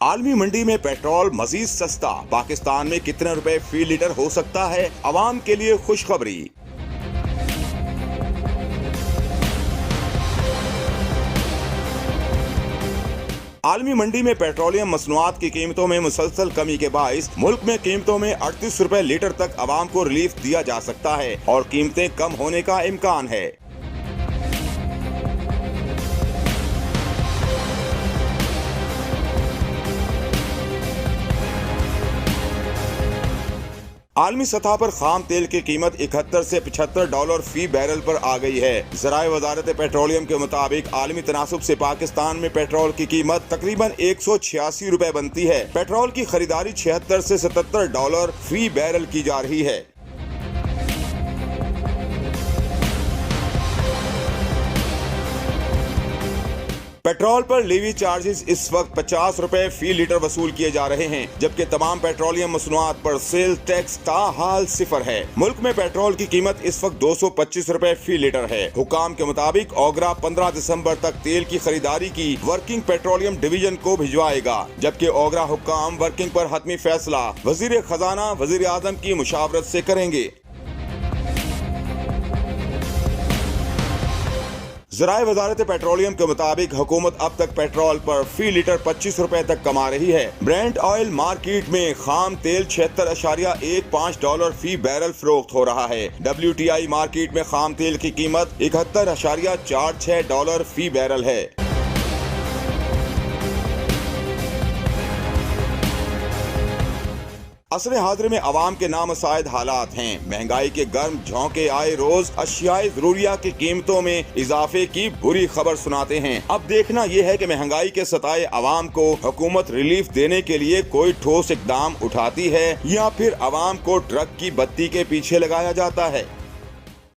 आलमी मंडी में पेट्रोल मजीद सस्ता, पाकिस्तान में कितने रुपए फी लीटर हो सकता है? अवाम के लिए खुशखबरी। आलमी मंडी में पेट्रोलियम मसनूआत की कीमतों में मुसलसल कमी के बाइस मुल्क में कीमतों में 38 रुपए लीटर तक अवाम को रिलीफ दिया जा सकता है और कीमतें कम होने का इम्कान है। आलमी सतह पर खाम तेल की कीमत 71 से $75 फी बैरल पर आ गई है। ज़राए वजारत पेट्रोलियम के मुताबिक आलमी तनासुब से पाकिस्तान में पेट्रोल की कीमत तकरीबन 186 रुपए बनती है। पेट्रोल की खरीदारी 76 से $77 फी बैरल की जा रही है। पेट्रोल पर लीवी चार्जेस इस वक्त 50 रुपए फी लीटर वसूल किए जा रहे हैं, जबकि तमाम पेट्रोलियम मसनूआत पर सेल टैक्स ताहाल सिफर है। मुल्क में पेट्रोल की कीमत इस वक्त 225 रुपए फी लीटर है। हुकाम के मुताबिक ओगरा 15 दिसंबर तक तेल की खरीदारी की वर्किंग पेट्रोलियम डिवीजन को भिजवाएगा, जबकि ओगरा हुकाम वर्किंग पर हतमी फैसला वजीर खजाना वजीर आजम की मुशावरत से करेंगे। ज़राए वजारत पेट्रोलियम के मुताबिक हुकूमत अब तक पेट्रोल पर फी लीटर 25 रुपए तक कमा रही है। ब्रेंट ऑयल मार्केट में खाम तेल $76.15 फी बैरल फरोख्त हो रहा है। WTI मार्केट में खाम तेल की कीमत $71.46 फी बैरल है। असर हाजिर में अवाम के नामसायद हालात हैं। महंगाई के गर्म झोंके आए रोज अशियाए जरूरिया की कीमतों में इजाफे की बुरी खबर सुनाते हैं। अब देखना यह है कि महंगाई के सताए अवाम को हुकूमत रिलीफ देने के लिए कोई ठोस इकदाम उठाती है या फिर अवाम को ट्रक की बत्ती के पीछे लगाया जाता है।